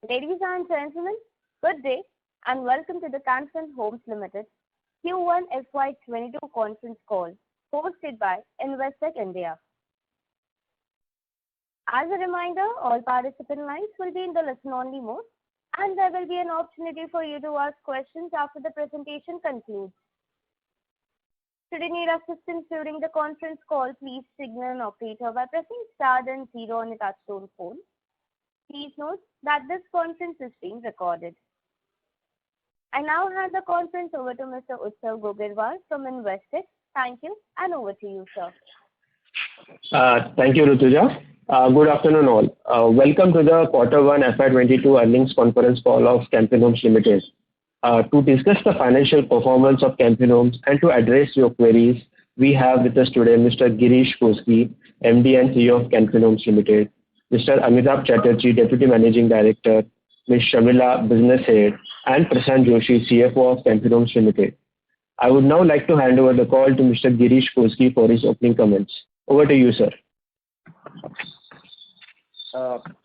Ladies and gentlemen, good day and welcome to the Can Fin Homes Limited Q1 FY22 conference call hosted by Investec India. As a reminder, all participant lines will be in the listen-only mode and there will be an opportunity for you to ask questions after the presentation concludes. Should you need assistance during the conference call, please signal an operator by pressing star then 0 on your touchtone phone. Please note that this conference is being recorded. I now hand the conference over to Mr. Utsav Gogirwar from Investec. Thank you and over to you, sir. Thank you, Rutuja. Good afternoon all. Welcome to the Q1 FY22 earnings conference call of Can Fin Homes Limited. To discuss the financial performance of Can Fin Homes and to address your queries, we have with us today Mr. Girish Kousgi, MD and CEO of Can Fin Homes Limited, Mr. Amitabh Chatterjee, Deputy Managing Director, Ms. Shamila, Business Head, and Prashant Joshi, CFO of Can Fin Homes Limited. I would now like to hand over the call to Mr. Girish Kousgi for his opening comments. Over to you, sir.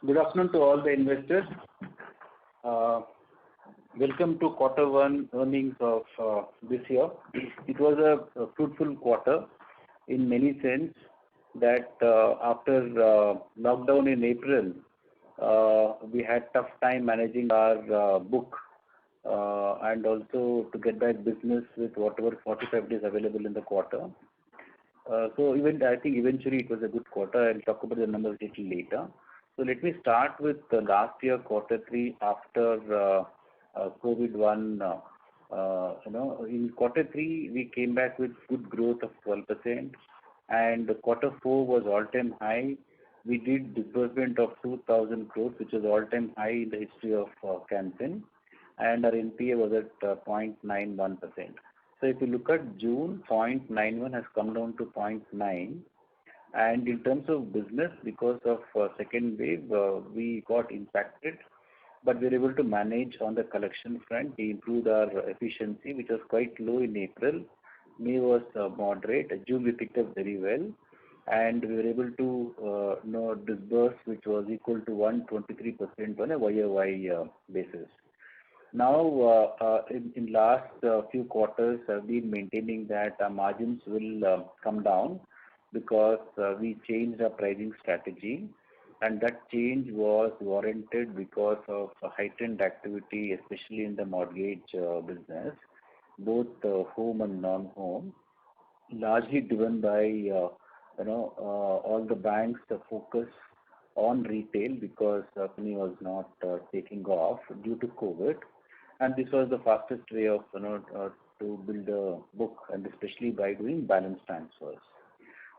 Good afternoon to all the investors. Welcome to Q1 earnings of this year. It was a fruitful quarter in many sense that after lockdown in April, we had tough time managing our book and also to get back business with whatever 45 days available in the quarter. So I think eventually it was a good quarter. I'll talk about the numbers a little later. So let me start with last year Q3 after COVID-1. In Q3 we came back with good growth of 12%, and Q4 was all-time high. We did disbursement of 2,000 crores, which is all-time high in the history of Can Fin, and our NPA was at 0.91%. So if you look at June, 0.91 has come down to 0.9. And in terms of business, because of second wave, we got impacted, but we were able to manage on the collection front. We improved our efficiency, which was quite low in April. May was moderate. June we picked up very well, and we were able to disburse, which was equal to 123% on a YOY basis. Now, in last few quarters, I've been maintaining that our margins will come down because we changed our pricing strategy, and that change was warranted because of heightened activity, especially in the mortgage business, both home and non-home, largely driven by all the banks' focus on retail because company was not taking off due to COVID, and this was the fastest way of to build a book, and especially by doing balance transfers.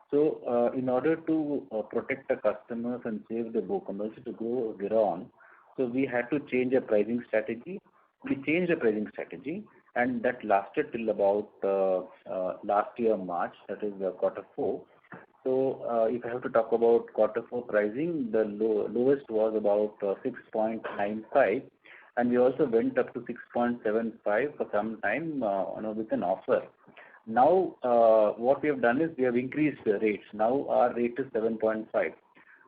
So in order to protect the customers and save the book and also to grow on, so we had to change our pricing strategy. We changed the pricing strategy, and that lasted till about last year March, that is Q4. So if I have to talk about Q4 pricing, the lowest was about 6.95, and we also went up to 6.75 for some time with an offer. Now what we have done is we have increased the rates. Now our rate is 7.5.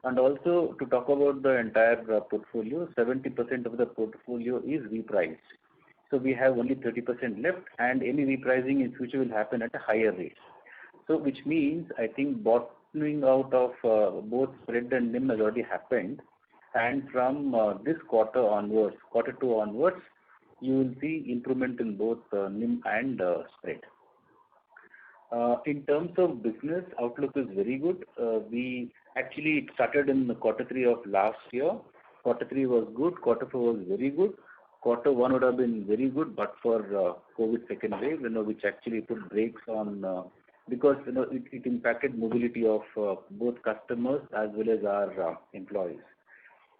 And also to talk about the entire portfolio, 70% of the portfolio is repriced. So we have only 30% left, and any repricing in future will happen at a higher rate. So which means I think bottoming out of both spread and NIM has already happened, and from this quarter onwards, Q2 onwards, you will see improvement in both NIM and spread. In terms of business, outlook is very good. We actually started in the Q3 of last year. Q3 was good, Q4 was very good. Q1 would have been very good, but for COVID second wave, which actually put brakes on because it impacted mobility of both customers as well as our employees,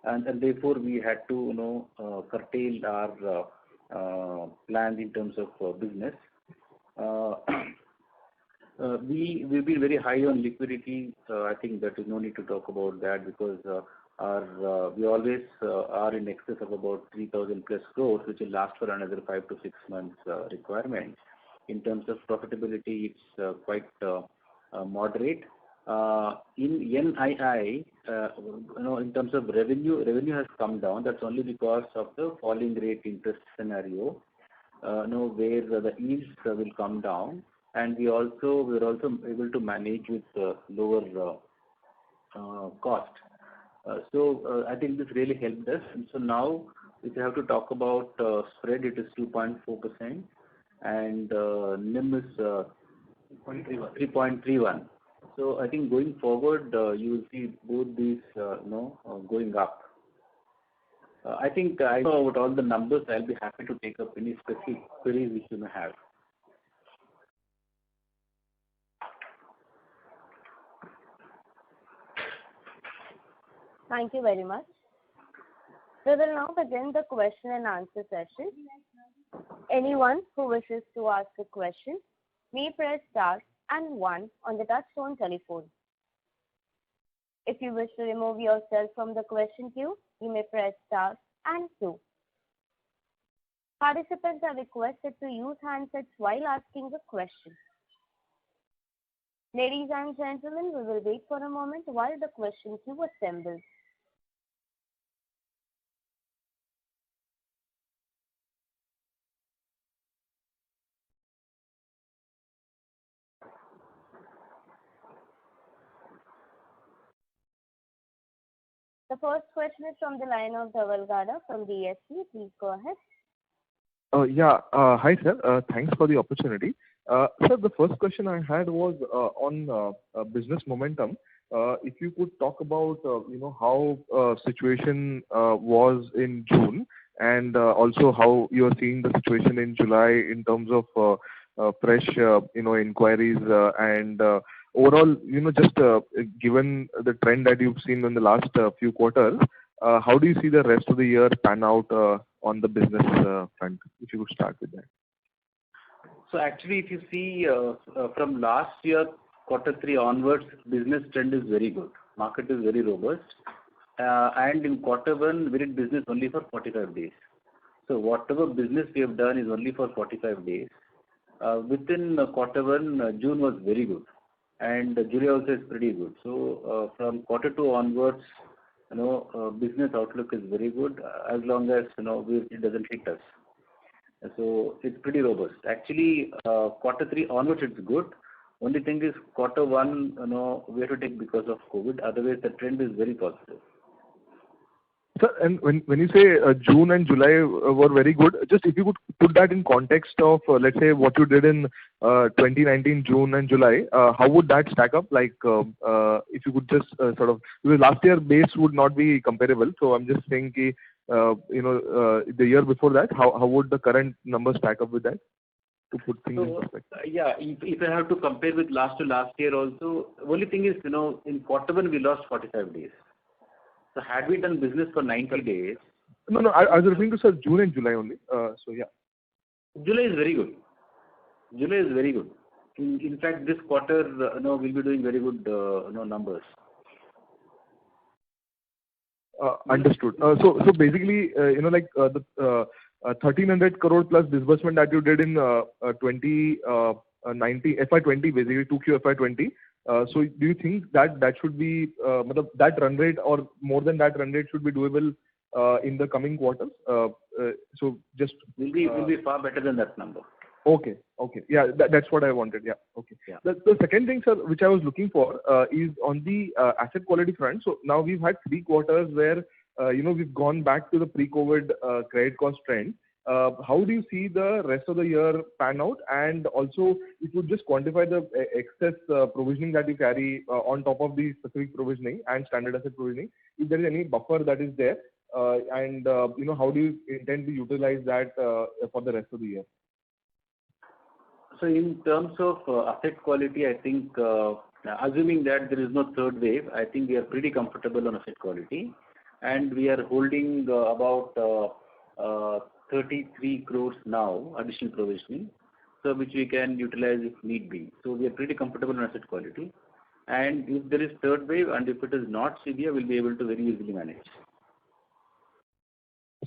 and therefore we had to curtail our plans in terms of business. We've been very high on liquidity. I think there is no need to talk about that because we always are in excess of about 3,000 plus crores, which will last for another 5 to 6 months requirement. In terms of profitability, it's quite moderate, In NII, in terms of revenue has come down. That's only because of the falling rate interest scenario, where the yields will come down, and we're also able to manage with lower cost. So I think this really helped us. And so now, if you have to talk about spread, it is 2.4%, and NIM is 3.31. So I think going forward, you will see both these, going up. I think I know about all the numbers. I'll be happy to take up any specific queries which you may have. Thank you very much. We will now begin the question and answer session. Anyone who wishes to ask a question may press star and 1 on the touchtone telephone. If you wish to remove yourself from the question queue, you may press star and 2. Participants are requested to use handsets while asking the question. Ladies and gentlemen, we will wait for a moment while the question queue assembles. The first question is from the line of Dhaval Gada from DSP. Please go ahead. Hi, sir. Thanks for the opportunity. Sir, the first question I had was on business momentum. If you could talk about, how situation was in June, and also how you are seeing the situation in July in terms of fresh, inquiries, and overall, just given the trend that you've seen in the last few quarters, how do you see the rest of the year pan out on the business front? If you could start with that. So actually, if you see from last year, Q3 onwards, business trend is very good. Market is very robust. And in Q1, we did business only for 45 days. So whatever business we have done is only for 45 days. Within Q1, June was very good. And July also is pretty good. So from Q2 onwards, business outlook is very good as long as it doesn't hit us. So it's pretty robust. Actually, Q3 onwards it's good. Only thing is Q1, we have to take because of COVID. Otherwise, the trend is very positive. Sir, and when you say June and July were very good, just if you could put that in context of, let's say, what you did in 2019, June and July, how would that stack up? Like, if you could just because last year base would not be comparable. So I'm just saying, the year before that, how would the current numbers stack up with that? To put things in perspective. If I have to compare with last year also, only thing is, in Q1 we lost 45 days. So had we done business for 90 days... No, I was referring to, sir, June and July only. July is very good. In fact, this quarter, we'll be doing very good, numbers. Understood. So basically, the 1,300 crore plus disbursement that you did in 2019, FY20, basically 2Q FY20. So do you think that should be that run rate or more than that run rate should be doable in the coming quarters? So just will be far better than that number. Okay. Yeah, that's what I wanted. Yeah. Okay. Yeah. The second thing, sir, which I was looking for is on the asset quality front. So now we've had 3 quarters where we've gone back to the pre-COVID credit cost trend. How do you see the rest of the year pan out? And also, if you just quantify the excess provisioning that you carry on top of the specific provisioning and standard asset provisioning, if there is any buffer that is there, and how do you intend to utilize that for the rest of the year? So in terms of asset quality, I think, assuming that there is no third wave, I think we are pretty comfortable on asset quality. And we are holding about 33 crores now, additional provisioning, so which we can utilize if need be. So we are pretty comfortable on asset quality. And if there is third wave and if it is not severe, we'll be able to very easily manage.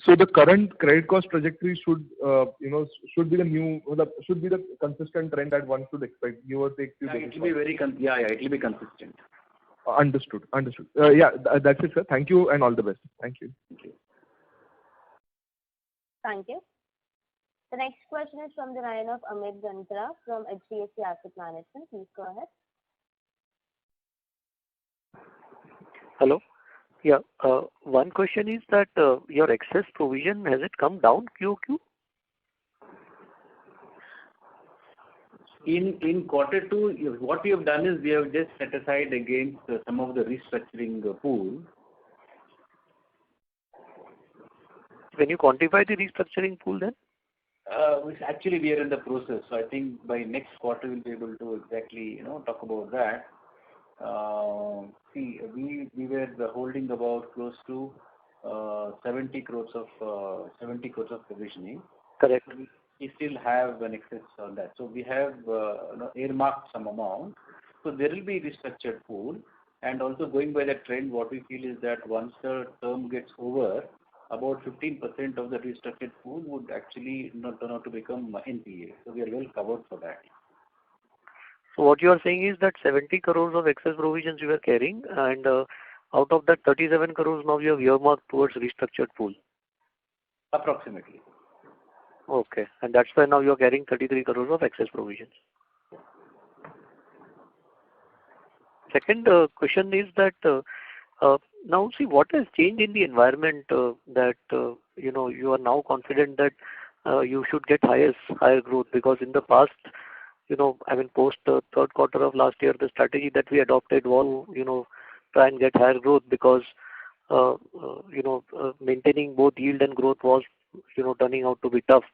So the current credit cost trajectory should, should be should be the consistent trend that one should expect, give or take few Yeah, basis it will be points. it will be consistent. Understood. That's it, sir. Thank you and all the best. Thank you. Thank you. Thank you. The next question is from the line of Amit Gantra from HDFC Asset Management. Please go ahead. Hello. Yeah. One question is that your excess provision, has it come down QOQ? In quarter two, what we have done is we have just set aside against some of the restructuring pool. When you quantify the restructuring pool then? Which actually we are in the process. So I think by next quarter we'll be able to exactly talk about that. See, we were holding about close to 70 crores of provisioning. Correct. So we still have an excess on that. So we have earmarked some amount. So there will be restructured pool. And also going by the trend, what we feel is that once the term gets over, about 15% of the restructured pool would actually turn out to become NPA. So we are well covered for that. So what you are saying is that 70 crores of excess provisions you were carrying, and out of that 37 crores now you have earmarked towards restructured pool. Approximately. Okay. And that's why now you are carrying 33 crores of excess provisions. Second question is that now see what has changed in the environment that you are now confident that you should get higher growth, because in the past, post the third quarter of last year, the strategy that we adopted was try and get higher growth because maintaining both yield and growth was turning out to be tough.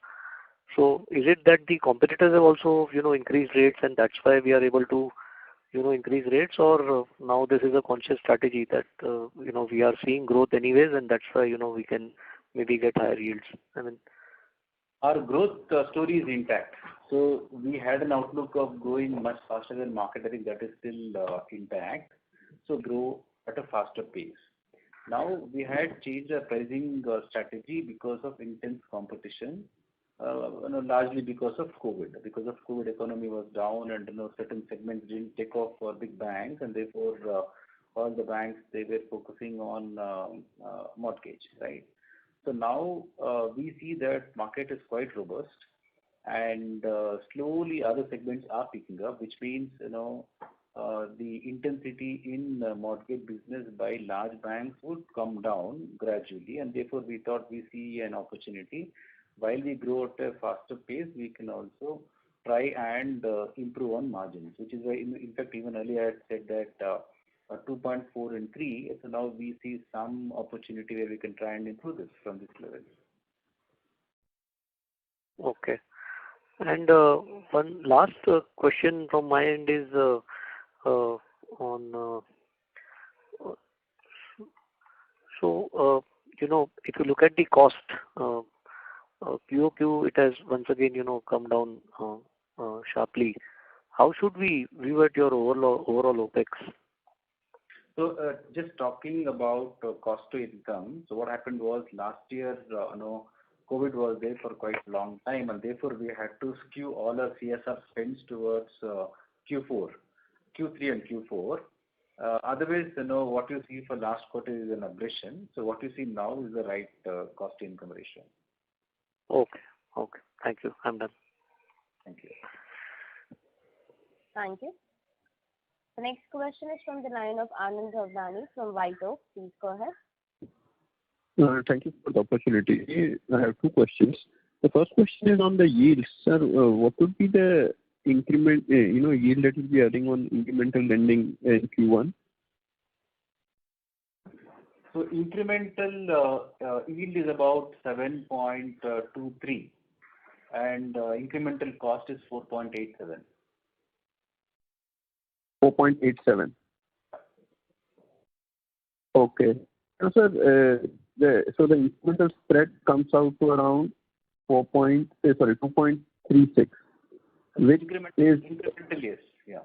So is it that the competitors have also increased rates and that's why we are able to increase rates, or now this is a conscious strategy that we are seeing growth anyways and that's why we can maybe get higher yields? Our growth story is intact. So we had an outlook of growing much faster than market. I think that is still intact. So grow at a faster pace. Now we had changed our pricing strategy because of intense competition. Largely because of COVID. Because of COVID, economy was down and certain segments didn't take off for big banks, and therefore all the banks, they were focusing on mortgage, right? So now we see that market is quite robust, and slowly other segments are picking up, which means the intensity in mortgage business by large banks would come down gradually, and therefore we thought we see an opportunity. While we grow at a faster pace, we can also try and improve on margins, which is why, in fact, even earlier I had said that 2.4 and 3, so now we see some opportunity where we can try and improve this from this level. Okay. And one last question from my end is on if you look at the cost, QOQ, it has once again, come down sharply. How should we view at your overall OPEX? So just talking about cost to income, so what happened was last year, COVID was there for quite a long time, and therefore we had to skew all our CSR spends towards Q3 and Q4. Otherwise, what you see for last quarter is an aberration. So what you see now is the right cost to income ratio. Okay. Thank you. I'm done. Thank you. Thank you. The next question is from the line of Anand Javdani from White Oak. Please go ahead. Thank you for the opportunity. I have two questions. The first question is on the yields. Sir, what would be the increment, yield that will be adding on incremental lending in Q1? So incremental yield is about 7.23 and incremental cost is 4.87. 4.87. Okay. So, sir, the incremental spread comes out to around 2.36, which is incremental, yes, yeah.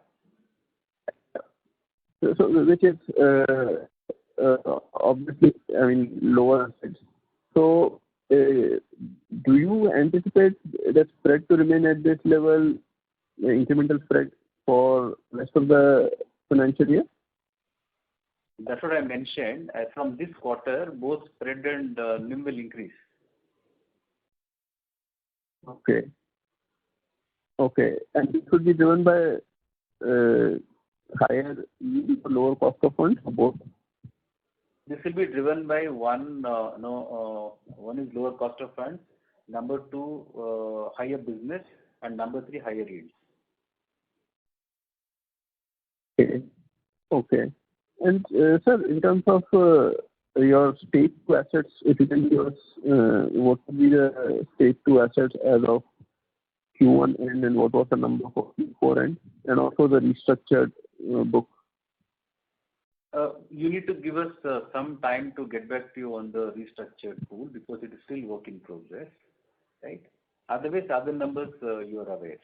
So which is obviously, lower. So do you anticipate the spread to remain at this level, incremental spread, for rest of the financial year? That's what I mentioned. From this quarter, both spread and NIM will increase. Okay. Okay. And it could be driven by higher yield or lower cost of funds, or both? This will be driven by one is lower cost of funds, number two, higher business, and number three, higher yields. Okay. Okay. And sir, in terms of your stage 2 assets, if you can give us what would be the stage 2 assets as of Q1 end, and what was the number for Q4 end, and also the restructured book? You need to give us some time to get back to you on the restructured pool, because it is still work in progress, right? Otherwise, other numbers you are aware.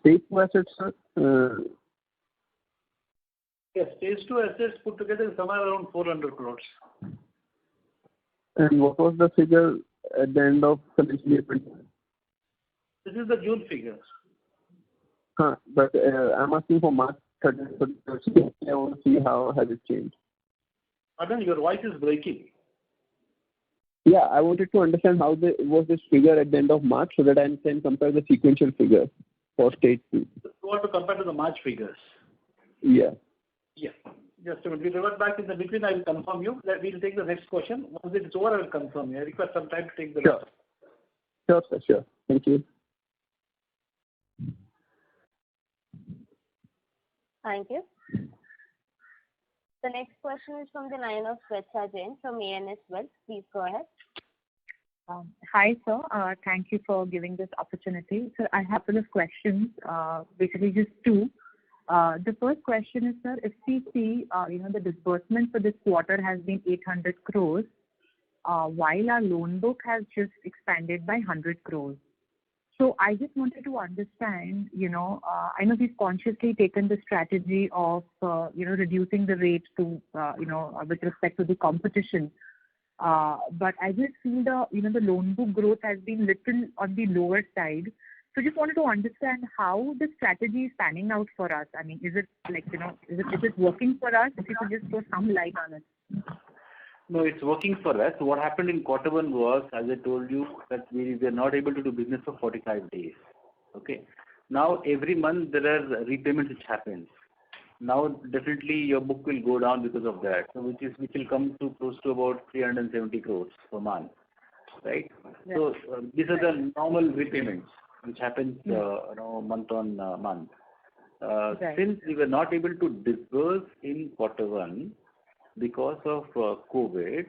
Stage 2 assets, sir? Yes, stage 2 assets put together is somewhere around 400 crores. And what was the figure at the end of financial year 20? This is the June figures. But I'm asking for March 30th. I want to see how has it changed. Pardon, your voice is breaking. Yeah, I wanted to understand how was this figure at the end of March, so that I can compare the sequential figure for stage 2. You want to compare to the March figures? Yeah. Yeah. Just a minute. We'll revert back in the between. I will confirm you. We'll take the next question. Once it's over, I will confirm you. I request some time to take the Sure. Sure, sir. Sure. Thank you. Thank you. The next question is from the line of Swechha Jain from ANS Wealth. Please go ahead. Hi, sir. Thank you for giving this opportunity. So I have a couple of questions, basically just two. The first question is, sir, if we see, the disbursement for this quarter has been 800 crores, while our loan book has just expanded by 100 crores. So I just wanted to understand, I know we've consciously taken the strategy of, reducing the rates to, with respect to the competition. But I just feel the loan book growth has been little on the lower side. So just wanted to understand how the strategy is panning out for us. I mean, is it is it working for us? If you could just throw some light on it. No, it's working for us. What happened in quarter one was, as I told you, that we were not able to do business for 45 days. Okay. Now, every month there are repayments which happens. Now, definitely your book will go down because of that. So, which will come to close to about 370 crores per month, right? Yes. So, these are the normal repayments which happens, month on month. Right. Since we were not able to disburse in quarter one because of COVID,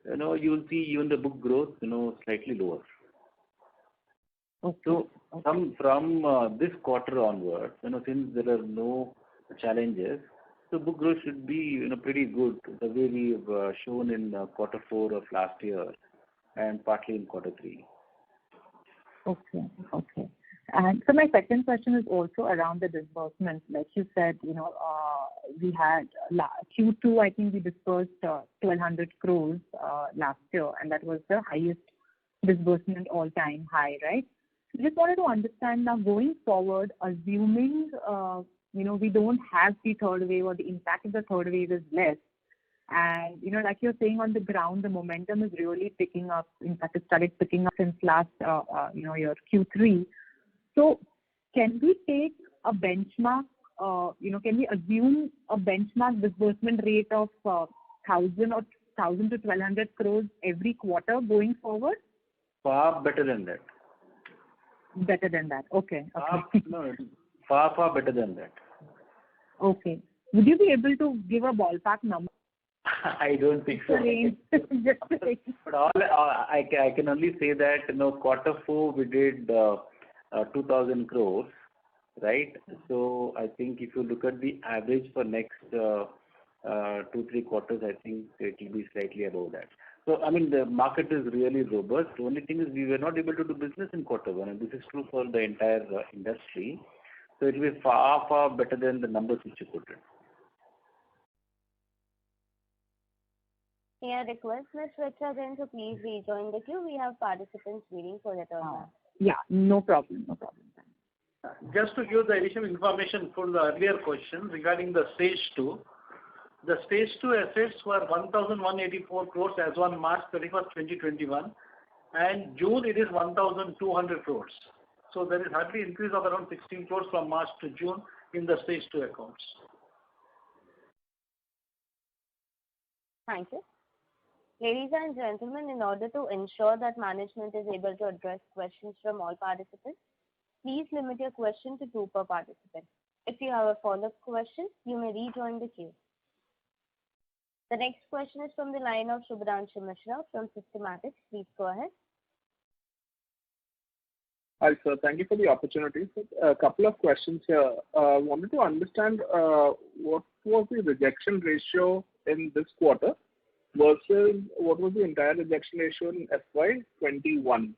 you will see even the book growth, slightly lower. Okay. So from this quarter onwards, since there are no challenges, so book growth should be, pretty good, the way we've shown in quarter 4 of last year and partly in quarter 3. Okay. Okay. And so my second question is also around the disbursement. Like you said, we had Q2, I think we disbursed 1,200 crores last year, and that was the highest disbursement all-time high, right? So just wanted to understand now going forward, assuming, we don't have the third wave or the impact of the third wave is less. And, like you're saying on the ground, the momentum is really picking up. In fact, it started picking up since last, your Q3. So can we take a benchmark, can we assume a benchmark disbursement rate of 1,000 to 1,200 crores every quarter going forward? Far better than that. Better than that. Okay. Far better than that. Okay. Would you be able to give a ballpark number? I don't think so. But I can only say that, quarter 4 we did 2,000 crores, right? So I think if you look at the average for next 2-3 quarters, I think it will be slightly above that. So, I mean, the market is really robust. The only thing is we were not able to do business in quarter 1, and this is true for the entire industry. So it will be far better than the numbers which you quoted. May I request Ms. Richa then to please rejoin the queue? We have participants waiting for their turn. Yeah, no problem. Just to give the additional information for the earlier question regarding the stage 2. The stage 2 assets were 1,184 crores as on March 31st, 2021, and June it is 1,200 crores. So there is hardly increase of around 16 crores from March to June in the stage 2 accounts. Thank you. Ladies and gentlemen, in order to ensure that management is able to address questions from all participants, please limit your question to 2 per participant. If you have a follow-up question, you may rejoin the queue. The next question is from the line of Shubhranshu Mishra from Systematix. Please go ahead. Hi, sir. Thank you for the opportunity. A couple of questions here. Wanted to understand what was the rejection ratio in this quarter versus what was the entire rejection ratio in FY21?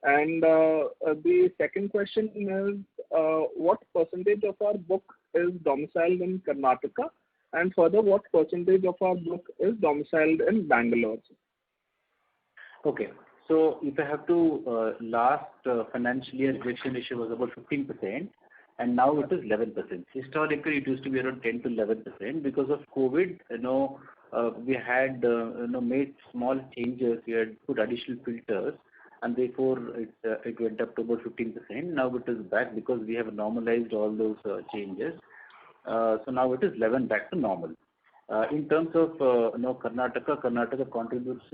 And the second question is, what percentage of our book is domiciled in Karnataka? And further, what percentage of our book is domiciled in Bangalore? Okay. So if I have to, last financial year rejection ratio was about 15%, and now it is 11%. Historically, it used to be around 10 to 11% because of COVID. We had made small changes. We had put additional filters, and therefore it went up to about 15%. Now it is back because we have normalized all those changes. So now it is 11 back to normal. In terms of Karnataka contributes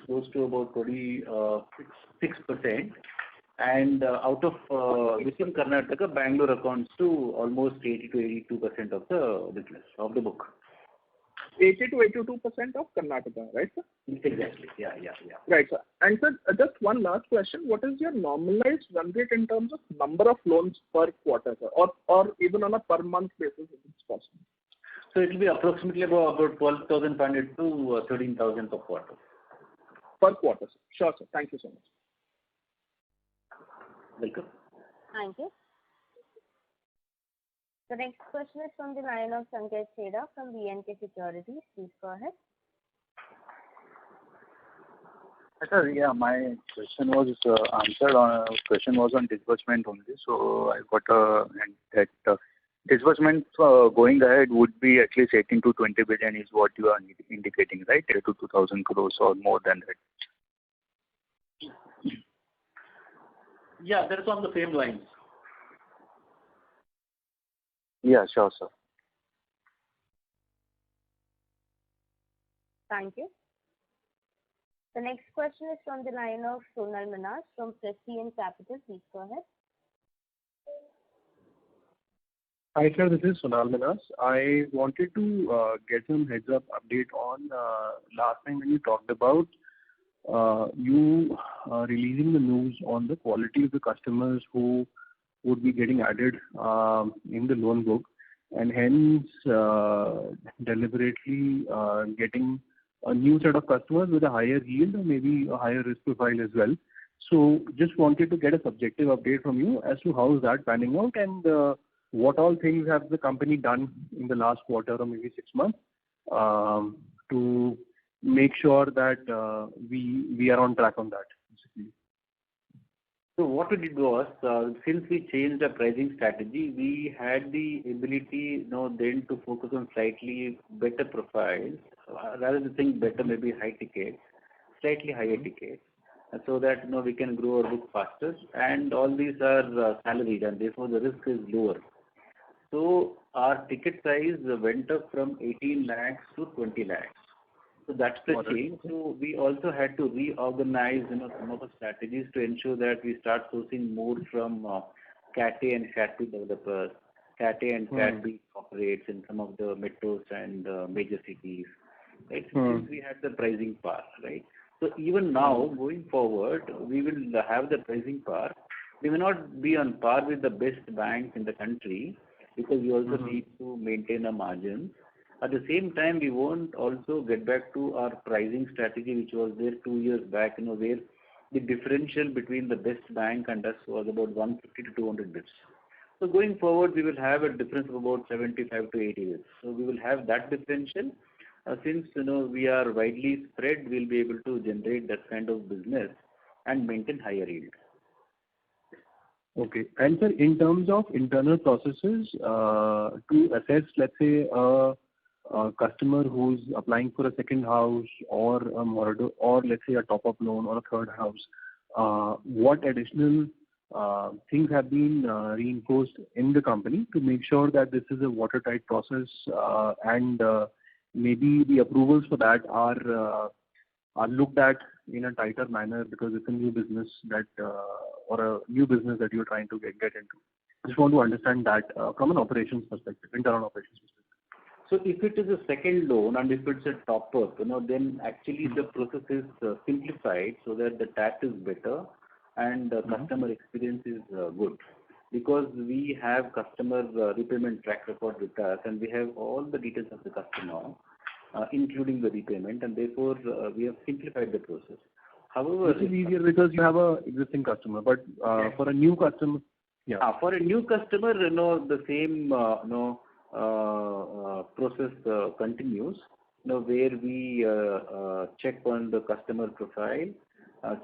close to about 26%, and out of within Karnataka, Bangalore accounts to almost 80 to 82% of the business of the book. 80 to 82% of Karnataka, right, sir? Exactly. Yeah. Right, sir. And sir, just one last question. What is your normalized run rate in terms of number of loans per quarter, sir? Or even on a per month basis, if it's possible? So it will be approximately about 12,500 to 13,000 per quarter. Per quarter, sir. Sure, sir. Thank you so much. Welcome. Thank you. The next question is from the line of Sanket Chheda from B&K Securities. Please go ahead. Sir, yeah, my question was answered. Question was on disbursement only. So I got that disbursement going ahead would be at least 18 to 20 billion is what you are indicating, right? 8 to 2,000 crores or more than that. Yeah, that is on the same lines. Yeah, sure, sir. Thank you. The next question is from the line of Sonal Minhas from Prescient Capital. Please go ahead. Hi, sir. This is Sonal Minhas. I wanted to get some heads-up update on last time when you talked about you releasing the news on the quality of the customers who would be getting added in the loan book, and hence deliberately getting a new set of customers with a higher yield or maybe a higher risk profile as well. So just wanted to get a subjective update from you as to how is that panning out, and what all things have the company done in the last quarter or maybe 6 months to make sure that we are on track on that, basically. So what we did was, since we changed the pricing strategy, we had the ability then to focus on slightly better profiles, rather than saying better, maybe high tickets, slightly higher tickets, so that we can grow our book faster. And all these are salaried, and therefore the risk is lower. So our ticket size went up from 18 lakhs to 20 lakhs. So that's the change. So we also had to reorganize some of the strategies to ensure that we start sourcing more from Cat A and Cat B developers, Cat A and Cat B corporates in some of the metros and major cities. Right? Since we had the pricing power, right? So even now, going forward, we will have the pricing power. We may not be on par with the best banks in the country because we also need to maintain our margins. At the same time, we won't also get back to our pricing strategy, which was there 2 years back, where the differential between the best bank and us was about 150 to 200 bits. So going forward, we will have a difference of about 75 to 80 bits. So we will have that differential. Since we are widely spread, we'll be able to generate that kind of business and maintain higher yield. Okay. And sir, in terms of internal processes to assess, let's say, a customer who's applying for a second house or a moratorium, or let's say a top-up loan or a third house, what additional things have been reinforced in the company to make sure that this is a watertight process and maybe the approvals for that are looked at in a tighter manner because it's a new business that or a new business that you're trying to get into. Just want to understand that from an operations perspective, internal operations perspective. So if it is a second loan and if it's a top-up, then actually the process is simplified so that the tax is better and the customer experience is good. Because we have customer repayment track record with us and we have all the details of the customer, including the repayment, and therefore we have simplified the process. However, this is easier because you have a existing customer, but for a new customer, for a new customer, the same process continues. Where we check on the customer profile,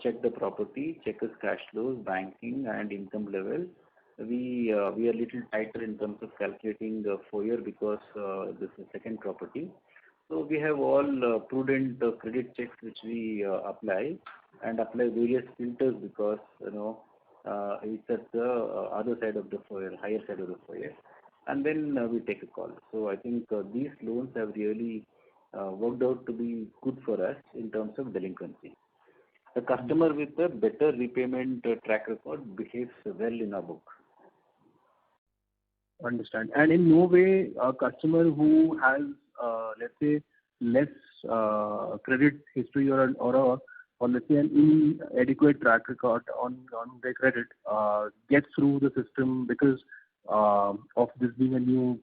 check the property, check his cash flows, banking, and income levels. We are little tighter in terms of calculating the FOIR because this is second property. So we have all prudent credit checks which we apply and apply various filters because it's at the other side of the FOIR, higher side of the FOIR, and then we take a call. So I think these loans have really worked out to be good for us in terms of delinquency. The customer with a better repayment track record behaves well in our book. Understand. And in no way a customer who has, let's say, less credit history or let's say an inadequate track record on their credit gets through the system because of this being a new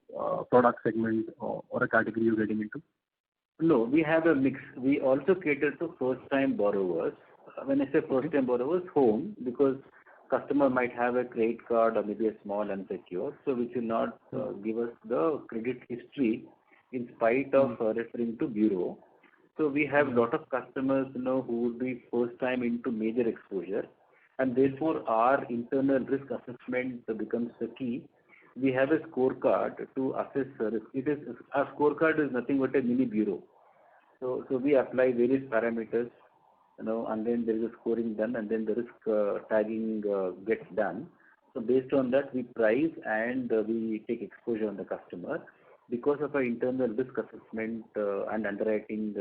product segment or a category you're getting into? No, we have a mix. We also cater to first-time borrowers. When I say first-time borrowers, home, because customer might have a credit card or maybe a small unsecured, so which will not give us the credit history in spite of referring to bureau. So we have a lot of customers who would be first time into major exposure, and therefore our internal risk assessment becomes the key. We have a scorecard to assess risk. Our scorecard is nothing but a mini bureau. So we apply various parameters, and then there is a scoring done, and then the risk tagging gets done. So based on that, we price and we take exposure on the customer. Because of our internal risk assessment and underwriting,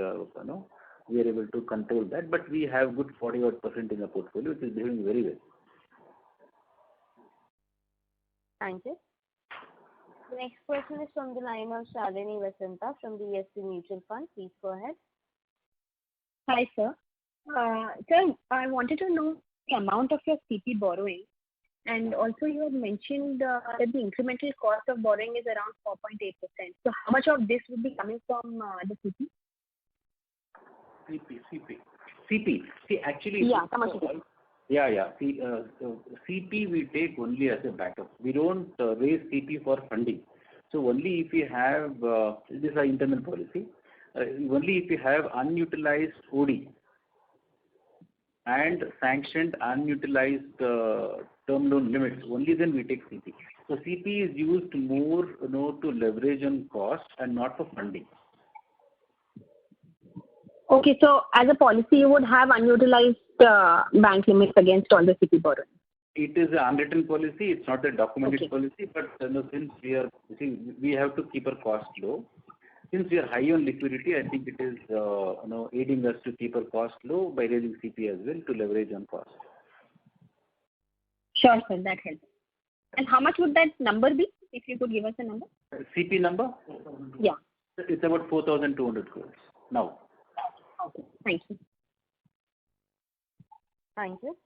we are able to control that. But we have good 40% in the portfolio, which is doing very well. Thank you. The next question is from the line of Shalini Vasanta from the DSP Mutual Fund. Please go ahead. Hi, sir. Sir, I wanted to know the amount of your CP borrowing. And also you had mentioned that the incremental cost of borrowing is around 4.8%. So how much of this would be coming from the CP? CP. See, actually... Yeah, how much it is? Yeah. See, CP we take only as a backup. We don't raise CP for funding. So only if we have, this is our internal policy, only if we have unutilized OD and sanctioned unutilized term loan limits, only then we take CP. So CP is used more to leverage on cost and not for funding. Okay, so as a policy, you would have unutilized bank limits against all the CP borrowing. It is an unwritten policy. It's not a documented policy. But since we have to keep our cost low. Since we are high on liquidity, I think it is aiding us to keep our cost low by raising CP as well to leverage on cost. Sure, sir. That helps. And how much would that number be, if you could give us a number? CP number? Yeah. It's about 4,200 crores now. Okay. Thank you. Thank you.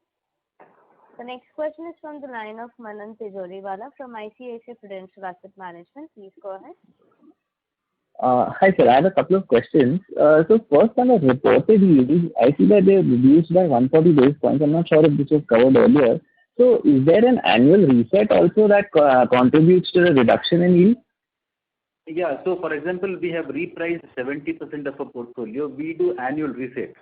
The next question is from the line of Manan Tijoriwala from ICICI Prudential Asset Management. Please go ahead. Hi, sir. I have a couple of questions. So first on the reported yield, I see that they reduced by 140 basis points. I'm not sure if this was covered earlier. So is there an annual reset also that contributes to the reduction in yield? Yeah. So, for example, we have repriced 70% of our portfolio. We do annual reset.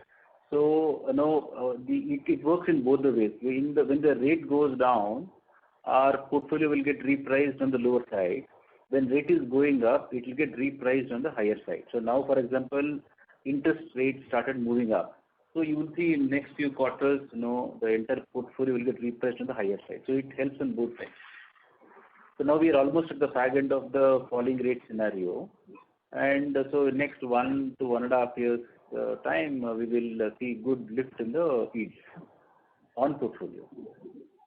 So, it works in both the ways. When the rate goes down, our portfolio will get repriced on the lower side. When rate is going up, it will get repriced on the higher side. So now, for example, interest rates started moving up. So you will see in next few quarters, the entire portfolio will get repriced on the higher side. So it helps on both sides. So now we are almost at the fag end of the falling rate scenario. And so next 1 to 1.5 years time, we will see good lift in the yields on portfolio.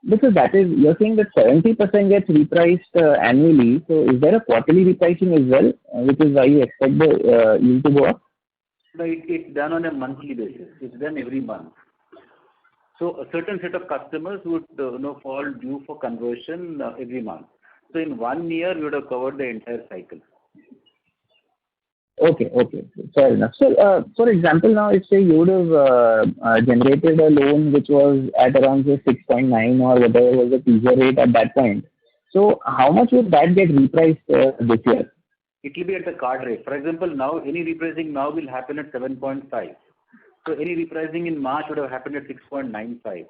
Because you're saying that 70% gets repriced annually. So is there a quarterly repricing as well, which is why you expect the yield to go up? No, it's done on a monthly basis. It's done every month. So a certain set of customers would fall due for conversion every month. So in 1 year, you would have covered the entire cycle. Okay. Fair enough. So, for example, now if say you would have generated a loan which was at around say 6.9 or whatever was the teaser rate at that point. So, how much would that get repriced this year? It will be at the card rate. For example, now any repricing now will happen at 7.5. So any repricing in March would have happened at 6.95.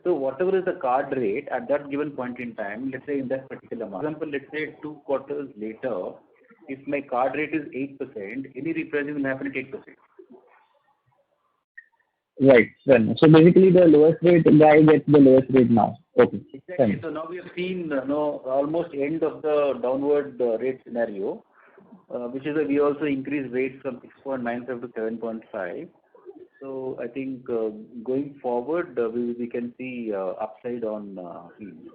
So whatever is the card rate at that given point in time, let's say in that particular month. For example, let's say 2 quarters later, if my card rate is 8%, any repricing will happen at 8%. Right. So basically the lowest rate guy gets the lowest rate now. Okay. Exactly. So now we have seen almost end of the downward rate scenario, which is that we also increased rates from 6.95 to 7.5. So I think going forward, we can see upside on yield.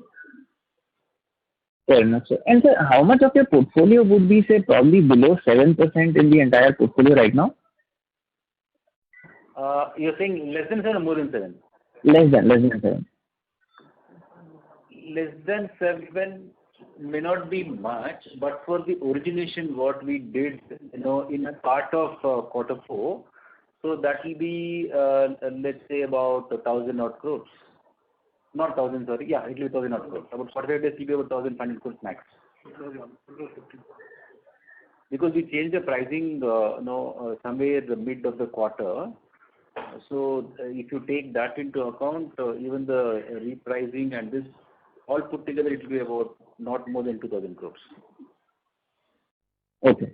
Fair enough, sir. And sir, how much of your portfolio would be, say, probably below 7% in the entire portfolio right now? You're saying less than 7 or more than 7? Less than 7. Less than 7 may not be much, but for the origination, what we did, in a part of quarter 4, so that will be, let's say, about 1,000 odd crores. Not 1,000, sorry. Yeah, it will be 1,000 odd crores. About 45 days will be about 1,500 crores max. Because we changed the pricing, somewhere the mid of the quarter. So if you take that into account, even the repricing and this all put together, it will be about not more than 2,000 crores. Okay.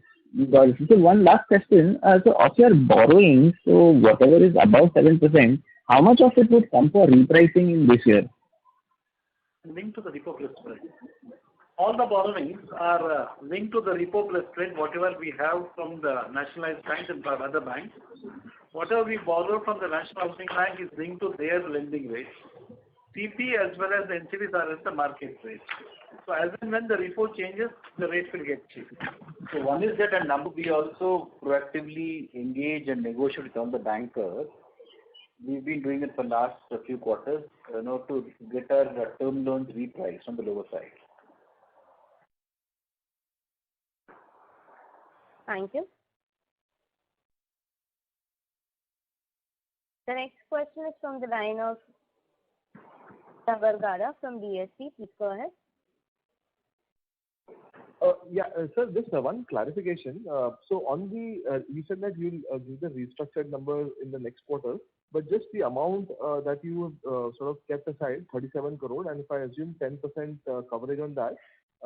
Got it. So one last question. So of your borrowings, so whatever is above 7%, how much of it would come for repricing in this year? Linked to the repo plus spread. All the borrowings are linked to the repo plus spread, whatever we have from the nationalized banks and other banks. Whatever we borrow from the National Housing Bank is linked to their lending rates. CP as well as the NCDs are at the market rate. So as and when the repo changes, the rate will get cheaper. So one is that, and number we also proactively engage and negotiate with all the bankers. We've been doing it for last few quarters, to get our term loans repriced on the lower side. Thank you. The next question is from the line of Sagar from DSP. Please go ahead. Sir, just one clarification. So on the, you said that you'll give the restructured number in the next quarter, but just the amount that you sort of kept aside, 37 crore, and if I assume 10% coverage on that,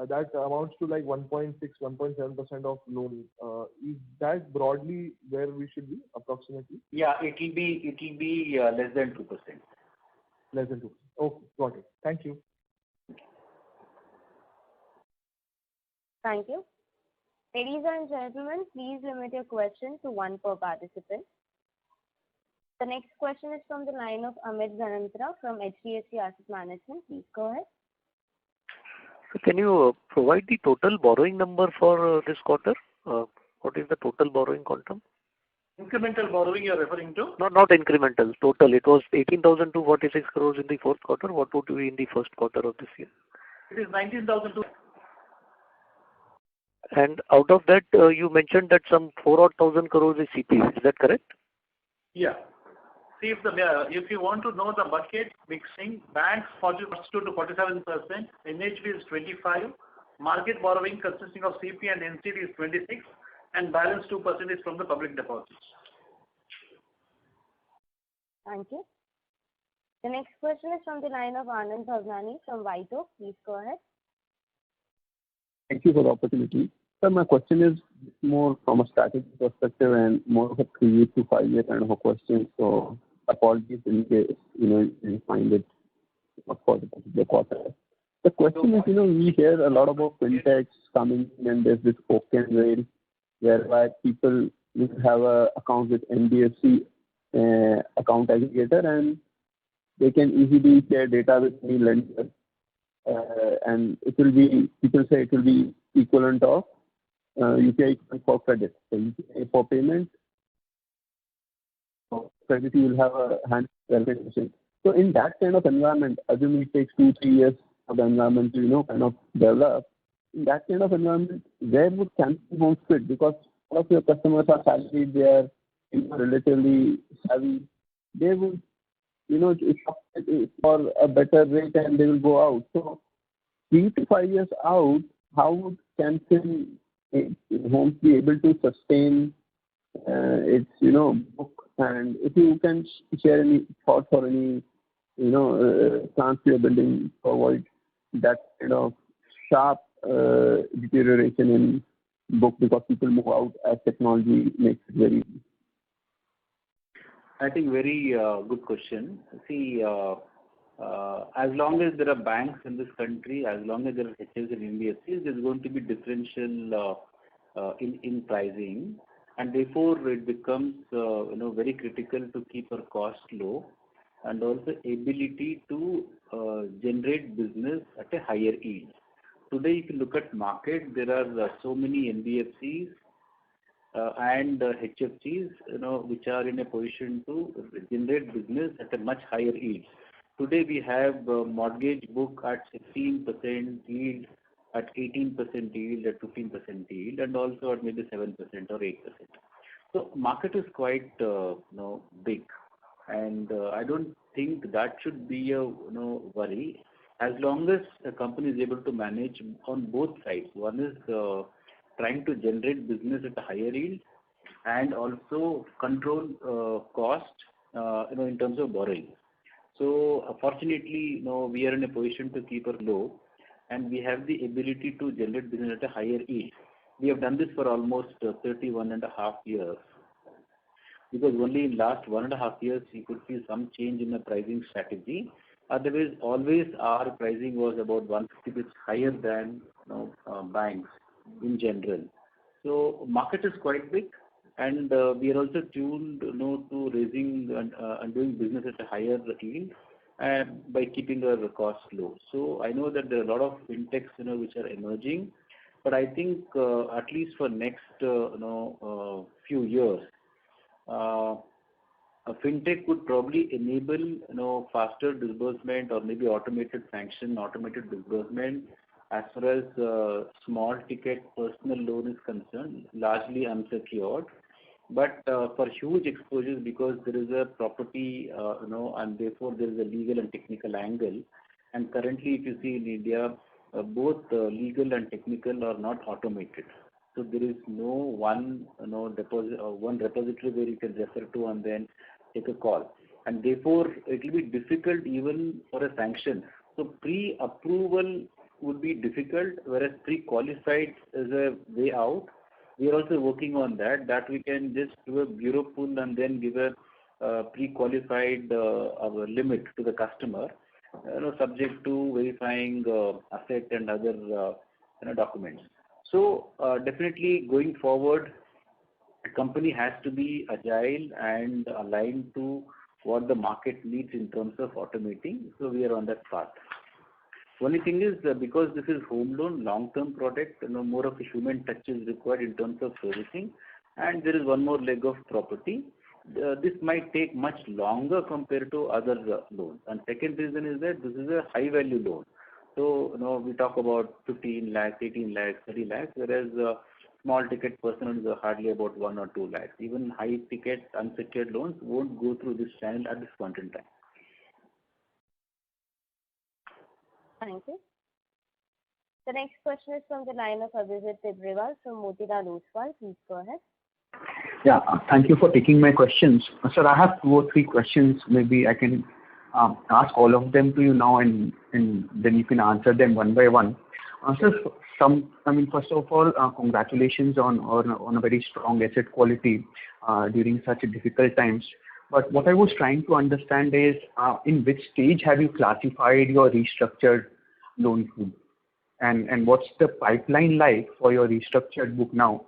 that amounts to like 1.6, 1.7% of loan. Is that broadly where we should be, approximately? Yeah, it will be less than 2%. Less than 2%. Okay, got it. Thank you. Thank you. Ladies and gentlemen, please limit your question to one per participant. The next question is from the line of Amit Ganatra from HDFC Asset Management. Please go ahead. So can you provide the total borrowing number for this quarter? What is the total borrowing quantum? Incremental borrowing you are referring to? Not incremental, total. It was 18,246 crores in the fourth quarter. What would be in the first quarter of this year? It is 19,002. And out of that, you mentioned that some 4,000 crores is CP. Is that correct? Yeah. See, if you want to know the bucket mixing, banks 42 to 47%, NHB is 25, Market borrowing consisting of CP and NCD is 26, and balance 2% is from the public deposits. Thank you. The next question is from the line of Anand Bhavnani from White Oak. Please go ahead. Thank you for the opportunity. Sir, my question is more from a strategic perspective and more of a 3 to 5 year kind of a question. So apologies in case, you find it not for the particular quarter. The question is, we hear a lot about fintechs coming in, and there's this token rail whereby people have a account with NBFC account aggregator, and they can easily share data with any lender. And it will be, people say it will be equivalent of UPI for credit. So UPI for payment, for credit you will have a hand verification. So in that kind of environment, assuming it takes 2-3 years for the environment to kind of develop, in that kind of environment, where would Can Fin Homes fit? Because all of your customers are salaried, they are relatively savvy. They would, for a better rate, and they will go out. So 3 to 5 years out, how would Can Fin Homes be able to sustain its book? And if you can share any thoughts or any plans you are building to avoid that kind of sharp deterioration in book because people move out as technology makes it very easy. I think very good question. See, as long as there are banks in this country, as long as there are HFs and NBFCs, there's going to be differential in pricing, and therefore it becomes very critical to keep our cost low, and also ability to generate business at a higher yield. Today, if you look at market, there are so many NBFCs and HFCs, which are in a position to generate business at a much higher yield. Today, we have mortgage book at 16% yield, at 18% yield, at 15% yield, and also at maybe 7% or 8%. So market is quite big, and I don't think that should be a worry. As long as a company is able to manage on both sides. One is trying to generate business at a higher yield, and also control cost, in terms of borrowing. So fortunately, we are in a position to keep it low, and we have the ability to generate business at a higher yield. We have done this for almost 31.5 years, because only in last 1.5 years we could see some change in the pricing strategy. Otherwise, always our pricing was about 150 bits higher than banks in general. So market is quite big, and we are also tuned to raising and doing business at a higher yield by keeping our costs low. So I know that there are a lot of fintechs which are emerging, but I think at least for next few years, a fintech could probably enable faster disbursement, or maybe automated sanction, automated disbursement as far as small ticket personal loan is concerned, largely unsecured. But for huge exposures, because there is a property, and therefore there is a legal and technical angle. And currently, if you see in India, both legal and technical are not automated. So there is no one deposit or one repository where you can refer to and then take a call. And therefore, it will be difficult even for a sanction. So pre-approval would be difficult, whereas pre-qualified is a way out. We are also working on that we can just do a bureau pull and then give a pre-qualified our limit to the customer, subject to verifying asset and other documents. So definitely going forward, a company has to be agile and aligned to what the market needs in terms of automating. So we are on that path. Only thing is, because this is home loan, long-term product, more of a human touch is required in terms of servicing, and there is one more leg of property. This might take much longer compared to other loans. And second reason is that this is a high-value loan. So, we talk about 15 lakhs, 18 lakhs, 30 lakhs, whereas small ticket personal is hardly about 1 or 2 lakhs. Even high ticket unsecured loans won't go through this channel at this point in time. Thank you. The next question is from the line of Abhijit Tibrewal from Motilal Oswal. Please go ahead. Yeah, thank you for taking my questions. Sir, I have 2 or 3 questions. Maybe I can ask all of them to you now, and then you can answer them one by one. Sir, first of all, congratulations on a very strong asset quality during such difficult times. But what I was trying to understand is, in which stage have you classified your restructured loan pool? And what's the pipeline like for your restructured book now?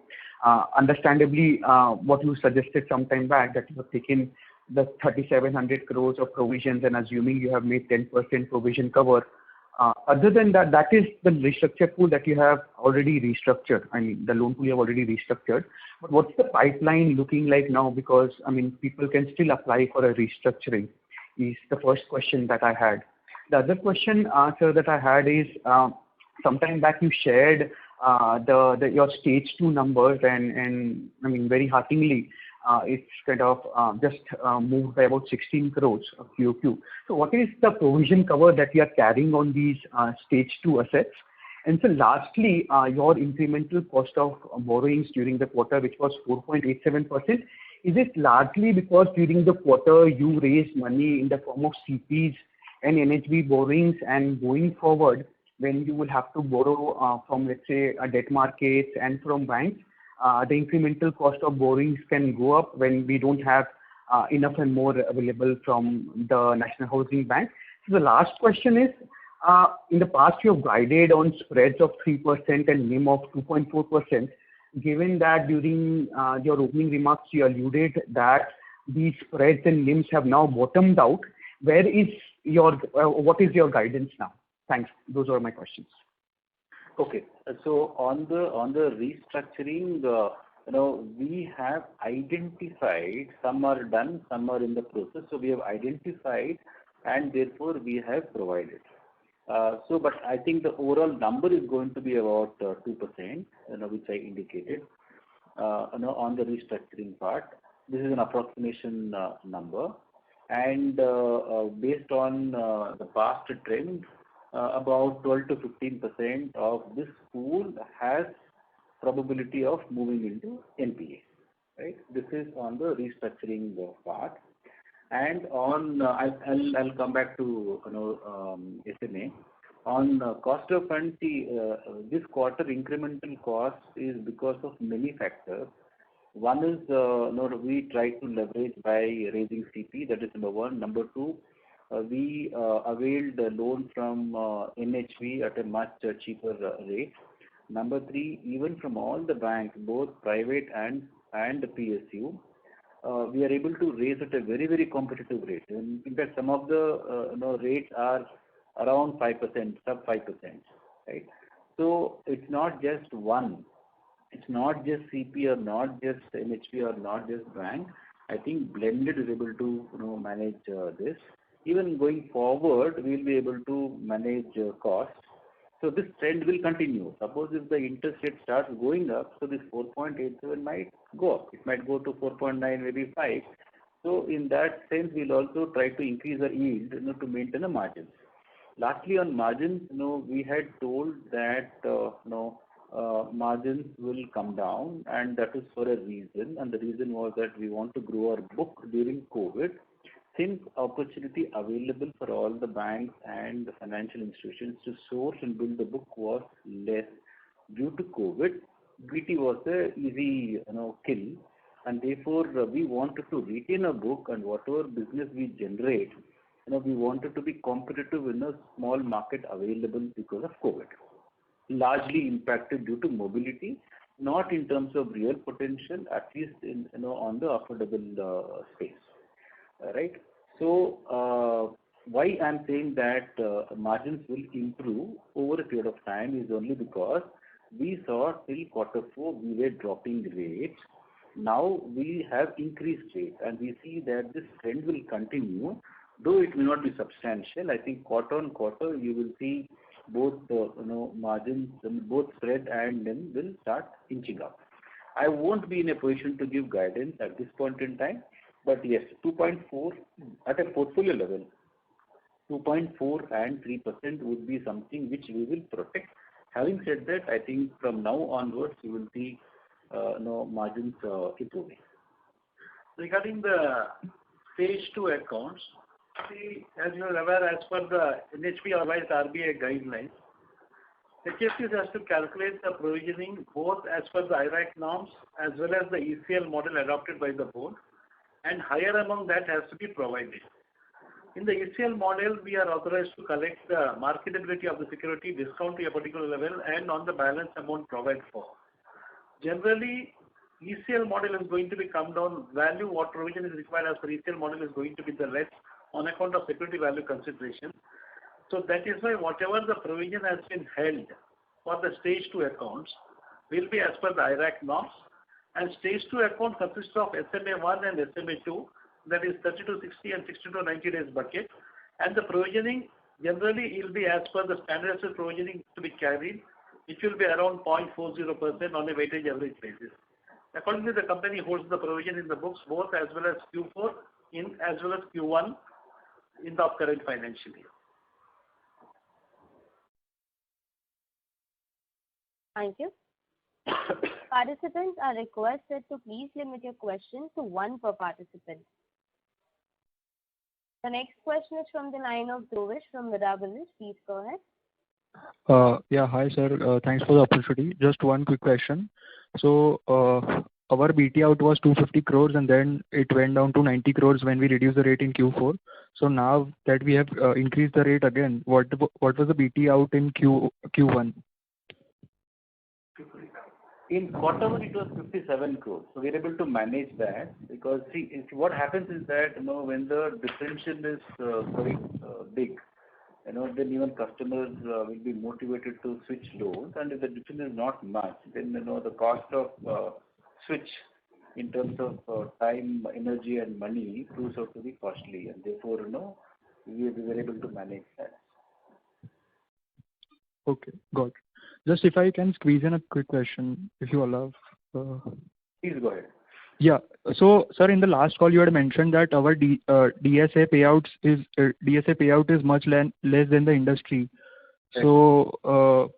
Understandably, what you suggested some time back, that you have taken the 3,700 crores of provisions, and assuming you have made 10% provision cover. Other than that, that is the restructured pool that you have already restructured. I mean, the loan pool you have already restructured. But what's the pipeline looking like now? Because, people can still apply for a restructuring, is the first question that I had. The other question, sir, that I had is, sometime back you shared your stage 2 numbers, and very hearteningly, it's kind of just moved by about 16 crores of QOQ. So what is the provision cover that you are carrying on these stage 2 assets? And so lastly, your incremental cost of borrowings during the quarter, which was 4.87%, is it largely because during the quarter you raised money in the form of CPs and NHB borrowings, and going forward, when you will have to borrow from, let's say, debt markets and from banks, the incremental cost of borrowings can go up when we don't have enough and more available from the National Housing Bank? So the last question is, in the past you have guided on spreads of 3% and NIM of 2.4%. Given that during your opening remarks you alluded that these spreads and NIMs have now bottomed out, what is your guidance now? Thanks. Those are my questions. Okay. So on the restructuring, we have identified, some are done, some are in the process. So we have identified, and therefore we have provided. But I think the overall number is going to be about 2%, which I indicated, on the restructuring part. This is an approximation number, and based on the past trend, about 12 to 15% of this pool has probability of moving into NPA. Right? This is on the restructuring part. And on, I'll come back to SMA. On cost of funds, this quarter incremental cost is because of many factors. One is we try to leverage by raising CP. That is number one. Number two, we availed a loan from NHB at a much cheaper rate. Number three, even from all the banks, both private and the PSU, we are able to raise at a very, very competitive rate. In fact, some of the rates are around 5%, sub 5%. Right? So it's not just one. It's not just CP or not just NHB or not just bank. I think blended is able to manage this. Even going forward, we'll be able to manage costs. So this trend will continue. Suppose if the interest rate starts going up, so this 4.87 might go up. It might go to 4.9, maybe 5. So in that sense, we'll also try to increase our yield to maintain a margin. Lastly, on margins, we had told that margins will come down, and that is for a reason. And the reason was that we want to grow our book during COVID. Since opportunity available for all the banks and the financial institutions to source and build the book was less due to COVID, BT was a easy kill, and therefore we wanted to retain a book, and whatever business we generate, we wanted to be competitive in a small market available because of COVID. Largely impacted due to mobility, not in terms of real potential, at least on the affordable space. Right? So, why I'm saying that margins will improve over a period of time is only because we saw till quarter 4 we were dropping rates. Now we have increased rates, and we see that this trend will continue, though it may not be substantial. I think quarter on quarter you will see both margins, both spread and NIM will start inching up. I won't be in a position to give guidance at this point in time. But yes, 2.4 at a portfolio level, 2.4 and 3% would be something which we will protect. Having said that, I think from now onwards you will see margins improving. Regarding the stage 2 accounts, see, as you are aware, as per the NHB or RBI guidelines, HFCs has to calculate the provisioning both as per the IRAC norms as well as the ECL model adopted by the board, and higher among that has to be provided. In the ECL model, we are authorized to collect the marketability of the security, discount to a particular level, and on the balance amount provided for. Generally, ECL model is going to be come down, value what provision is required as per ECL model is going to be the less on account of security value consideration. So that is why whatever the provision has been held for the stage 2 accounts will be as per the IRAC norms, and stage 2 account consists of SMA 1 and SMA 2, that is 30 to 60 and 60 to 90 days bucket, and the provisioning generally will be as per the standard asset provisioning to be carried, which will be around 0.40% on a weightage average basis. Accordingly, the company holds the provision in the books both as well as Q4 as well as Q1 in the current financial year. Thank you. Participants are requested to please limit your questions to one per participant. The next question is from the line of Dhruvish from Mirabilis. Please go ahead. Yeah, hi sir. Thanks for the opportunity. Just one quick question. So our BT out was 250 crores and then it went down to 90 crores when we reduced the rate in Q4. So now that we have increased the rate again, what was the BT out in Q1? In quarter one, it was 57 crores. So we are able to manage that because see, what happens is that when the differential is quite big, then even customers will be motivated to switch loans, and if the difference is not much, then the cost of switch in terms of time, energy, and money proves out to be costly, and therefore we were able to manage that. Okay, got it. Just if I can squeeze in a quick question, if you allow. Please go ahead. Yeah. So, sir, in the last call, you had mentioned that our DSA payout is much less than the industry. Right. So,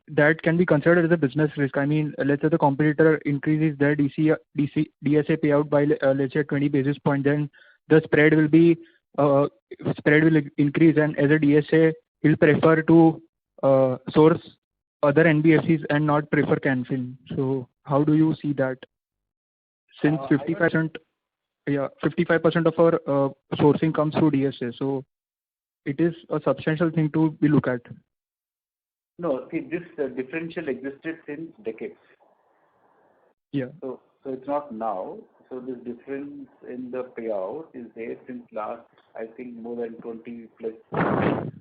that can be considered as a business risk. I mean, let's say the competitor increases their DSA payout by let's say 20 basis points, then the spread will increase, and as a DSA, he'll prefer to source other NBFCs and not prefer Can Fin. So how do you see that? Since 55% of our sourcing comes through DSA, so it is a substantial thing to be looked at. No, see, this differential existed since decades. Yeah. So it's not now. So this difference in the payout is there since last, I think, more than 20 plus years.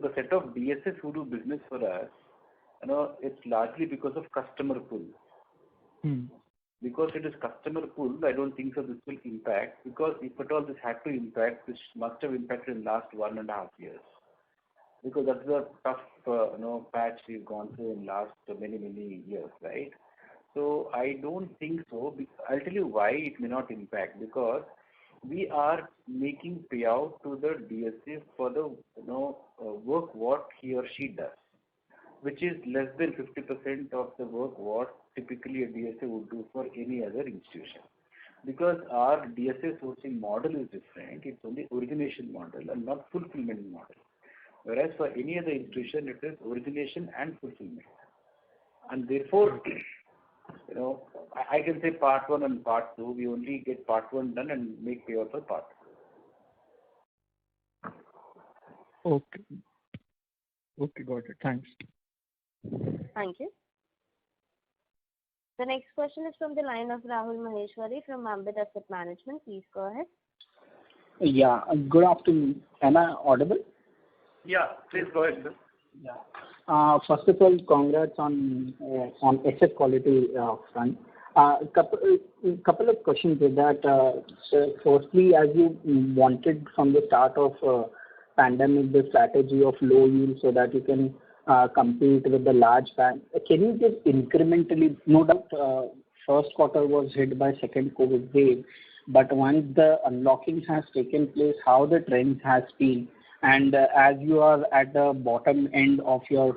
The set of DSAs who do business for us, it's largely because of customer pull. Because it is customer pull, I don't think so this will impact, because if at all this had to impact, this must have impacted in last 1.5 years. Because that's a tough patch we've gone through in last many years, right? So I don't think so. I'll tell you why it may not impact, because we are making payout to the DSA for the work what he or she does, which is less than 50% of the work what typically a DSA would do for any other institution. Because our DSA sourcing model is different, it's only origination model and not fulfillment model. Whereas for any other institution, it is origination and fulfillment. And therefore, I can say part 1 and part 2, we only get part 1 done and make payout for part 2. Okay, got it. Thanks. Thank you. The next question is from the line of Rahul Maheshwari from Ambit Asset Management. Please go ahead. Yeah, good afternoon. Am I audible? Yeah, please go ahead, sir. Yeah. First of all, congrats on asset quality front. Couple of questions with that. So firstly, as you wanted from the start of pandemic, the strategy of low yield so that you can compete with the large bank. Can you just incrementally, no doubt first quarter was hit by second COVID wave, but once the unlocking has taken place, how the trends has been And as you are at the bottom end of your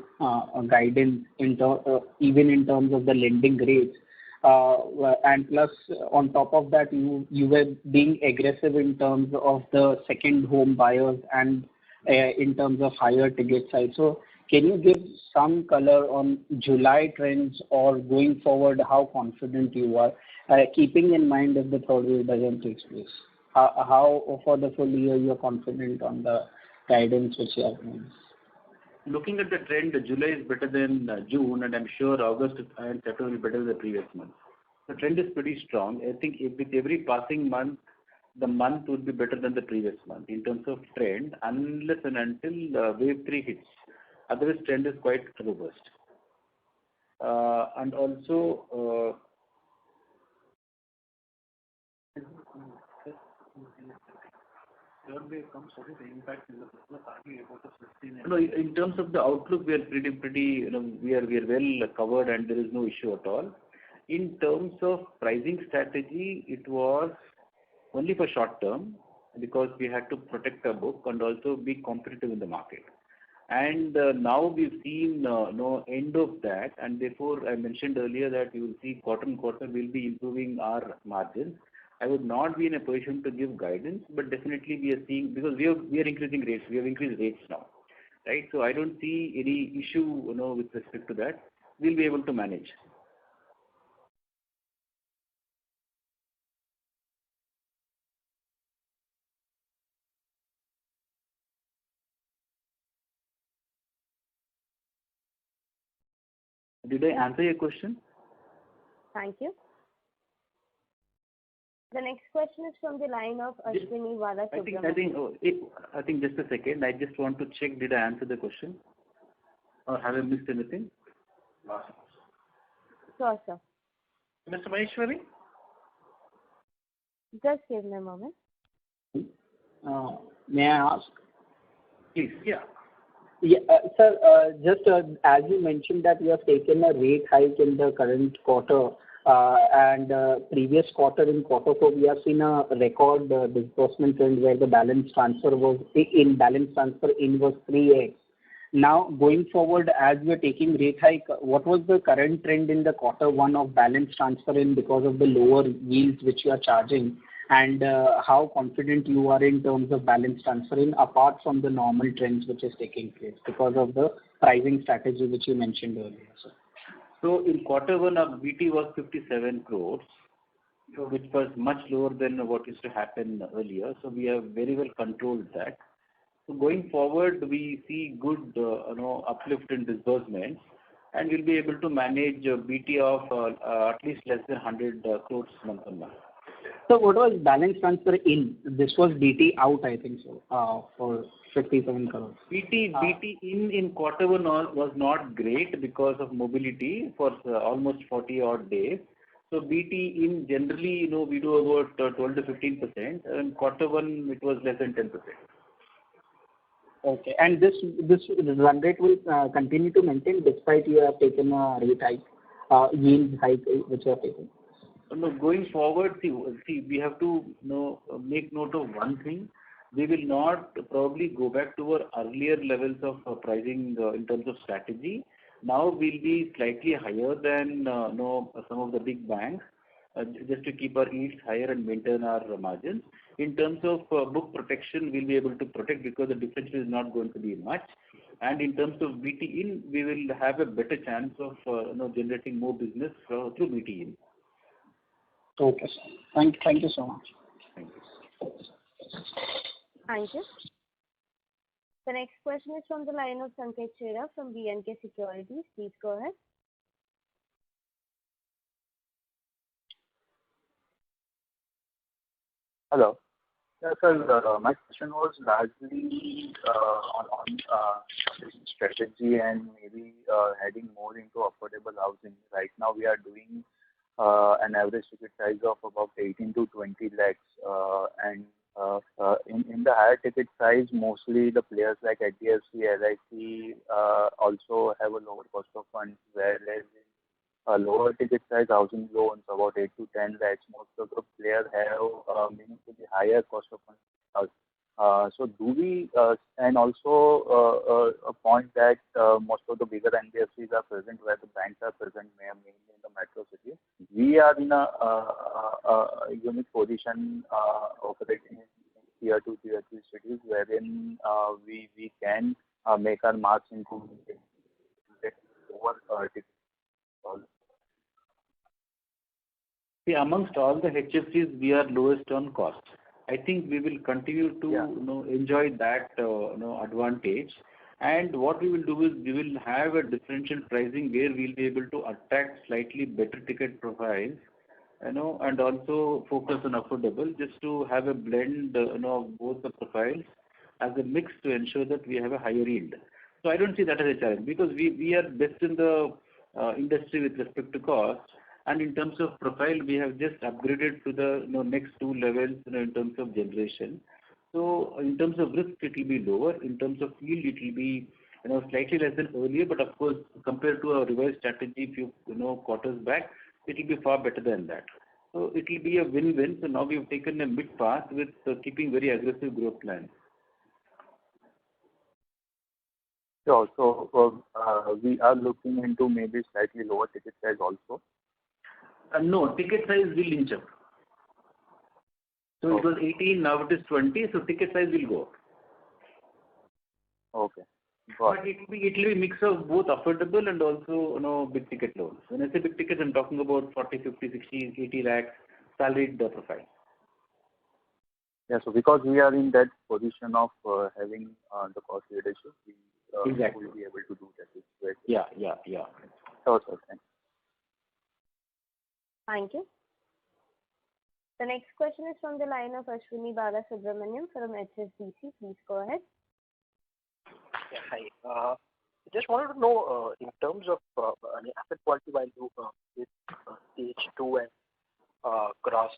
guidance, even in terms of the lending rates, and plus on top of that, you were being aggressive in terms of the second home buyers and in terms of higher ticket size. So can you give some color on July trends, or going forward, how confident you are, keeping in mind if the third wave doesn't take place? How for the full year you are confident on the guidance which you have made? Looking at the trend, July is better than June, and I'm sure August and September will be better than the previous month. The trend is pretty strong. I think with every passing month, the month would be better than the previous month in terms of trend, unless and until wave 3 hits. Otherwise, trend is quite robust. And also, third wave comes, what is the impact in the business? Are we able to sustain it? no, in terms of the outlook, we are pretty, we are well covered, and there is no issue at all. In terms of pricing strategy, it was only for short term because we had to protect our book and also be competitive in the market. And now we've seen no end of that, and therefore I mentioned earlier that you will see quarter on quarter we'll be improving our margins. I would not be in a position to give guidance, but definitely we are seeing, because we are increasing rates. We have increased rates now, right? So I don't see any issue, with respect to that. We'll be able to manage. Did I answer your question? Thank you. The next question is from the line of Ashwini Balasubramanian. I think just a second. I just want to check, did I answer the question? Or have I missed anything? Sure, sir. Mr. Maheshwari? Just give me a moment. May I ask? Please. Yeah. Yeah, sir, just as you mentioned that you have taken a rate hike in the current quarter, and previous quarter, in quarter 4, we have seen a record disbursement trend where the balance transfer was 3x. Now, going forward, as we are taking rate hike, what was the current trend in the quarter 1 of balance transfer in because of the lower yields which you are charging? And how confident you are in terms of balance transferring apart from the normal trends which is taking place because of the pricing strategy which you mentioned earlier, sir? So in quarter 1, our BT was 57 crores, which was much lower than what used to happen earlier. So we have very well controlled that. So going forward, we see good uplift in disbursements, and we'll be able to manage BT of at least less than 100 crores month on month. So what was balance transfer in? This was BT out, I think so, for 57 crores. BT in quarter 1 was not great because of mobility for almost 40 odd days. So BT in generally, we do about 12 to 15%, and quarter 1 it was less than 10%. Okay, and this run rate will continue to maintain despite you have taken a rate hike, yield hike which you have taken? No, going forward, see, we have to make note of one thing. We will not probably go back to our earlier levels of pricing in terms of strategy. Now we'll be slightly higher than some of the big banks, just to keep our yields higher and maintain our margins. In terms of book protection, we'll be able to protect because the differential is not going to be much. And in terms of BT in, we will have a better chance of generating more business through BT in. Okay, sir. Thank you so much. Thank you. Thank you. The next question is from the line of Sanket Chheda from B&K Securities. Please go ahead. Hello. Yes, sir. My question was largely on strategy and maybe heading more into affordable housing. Right now, we are doing an average ticket size of about 18 to 20 lakhs. And in the higher ticket size, mostly the players like HDFC, LIC also have a lower cost of funds, whereas in lower ticket size housing loans, about 8 to 10 lakhs, most of the players have meaningfully higher cost of funds. So do we, and also a point that most of the bigger NBFCs are present where the banks are present, mainly in the metro cities. We are in a unique position operating in tier 2, tier 3 cities, wherein we can make our marks into lower ticket. See, amongst all the HFCs, we are lowest on cost. I think we will continue to enjoy that advantage. And what we will do is we will have a differential pricing where we'll be able to attract slightly better ticket profiles, and also focus on affordable, just to have a blend, of both the profiles as a mix to ensure that we have a higher yield. So I don't see that as a challenge because we are best in the industry with respect to cost. And in terms of profile, we have just upgraded to the next two levels in terms of generation. So in terms of risk, it will be lower. In terms of yield, it will be slightly less than earlier. But of course, compared to our revised strategy few quarters back, it will be far better than that. So it will be a win-win. So now we have taken a mid path with keeping very aggressive growth plans. Sure. So we are looking into maybe slightly lower ticket size also. No, ticket size will inch up. So it was 18, now it is 20, so ticket size will go up. Okay. But it will be a mix of both affordable and also big ticket loans. When I say big tickets, I'm talking about 40, 50, 60, 80 lakhs salaried profile. Yeah, so because we are in that position of having the cost leadership, we exactly will be able to do that. Right? Yeah. Sure, sir. Thanks. Thank you. The next question is from the line of Ashwini Balasubramaniam from HSBC. Please go ahead. Yeah, hi. Just wanted to know, in terms of asset quality value with stage 2 and gross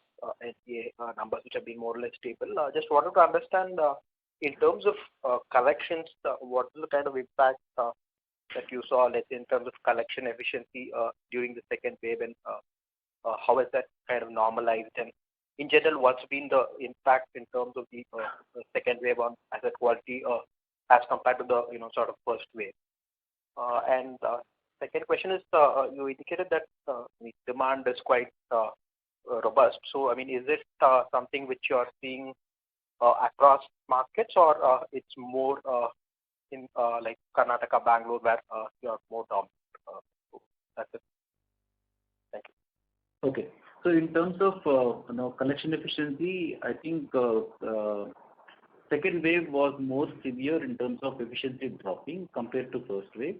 NPA numbers which have been more or less stable. Just wanted to understand, in terms of collections, what is the kind of impact that you saw, let's say, in terms of collection efficiency during the second wave, and how has that kind of normalized? And in general, what's been the impact in terms of the second wave on asset quality as compared to the sort of first wave? And second question is, you indicated that the demand is quite robust. So, I mean, is it something which you are seeing across markets, or it's more in like Karnataka, Bangalore, where you are more dominant? That's it. Thank you. Okay. So in terms of collection efficiency, I think second wave was more severe in terms of efficiency dropping compared to first wave.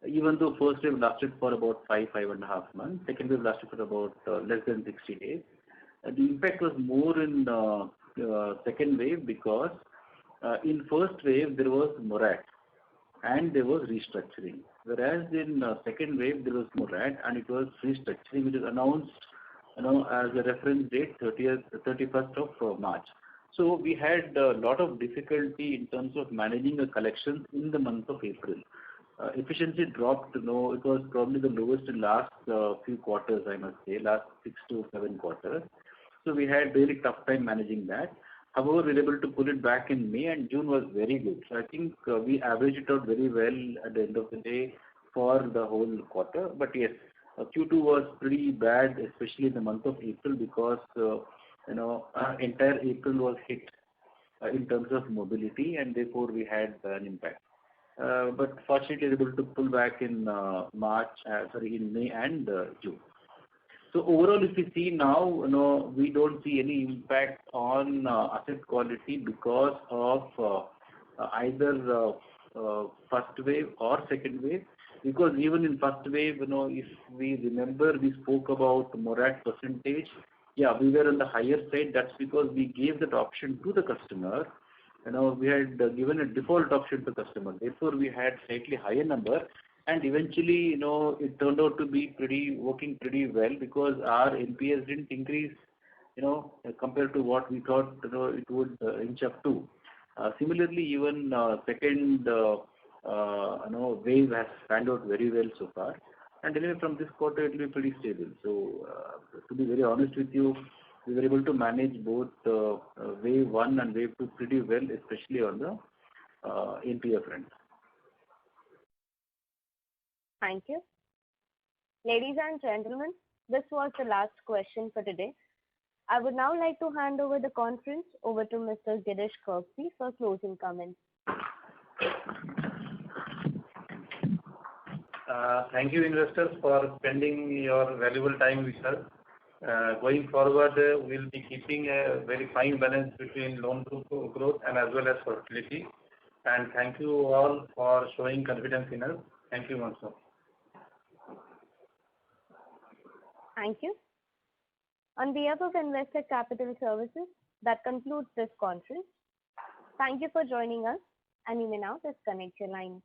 Even though first wave lasted for about 5.5 months, second wave lasted for about less than 60 days. The impact was more in second wave because in first wave there was morat and there was restructuring. Whereas in second wave there was morat and it was restructuring, which is announced as a reference date 31st of March. So we had a lot of difficulty in terms of managing the collections in the month of April. Efficiency dropped. It was probably the lowest in last few quarters, I must say, last 6 to 7 quarters. So we had really tough time managing that. However, we were able to pull it back in May, and June was very good. So I think we averaged it out very well at the end of the day for the whole quarter. But yes, Q2 was pretty bad, especially in the month of April, because entire April was hit in terms of mobility, and therefore we had an impact. But fortunately, we were able to pull back in in May and June. So overall, if you see now, we don't see any impact on asset quality because of either first wave or second wave. Because even in first wave, if we remember, we spoke about morat percentage. Yeah, we were on the higher side. That's because we gave that option to the customer. We had given a default option to customer. Therefore, we had slightly higher number, and eventually, it turned out to be working pretty well because our NPS didn't increase, compared to what we thought, it would inch up to. Similarly, even second wave has panned out very well so far, and anyway, from this quarter, it will be pretty stable. So, to be very honest with you, we were able to manage both wave 1 and wave 2 pretty well, especially on the NPA front. Thank you. Ladies and gentlemen, this was the last question for today. I would now like to hand over the conference over to Mr. Girish Kousgi for closing comments. Thank you, investors, for spending your valuable time with us. Going forward, we'll be keeping a very fine balance between loan growth and as well as profitability. And thank you all for showing confidence in us. Thank you once more. Thank you. On behalf of Investec Capital Services, that concludes this conference. Thank you for joining us, and you may now disconnect your line.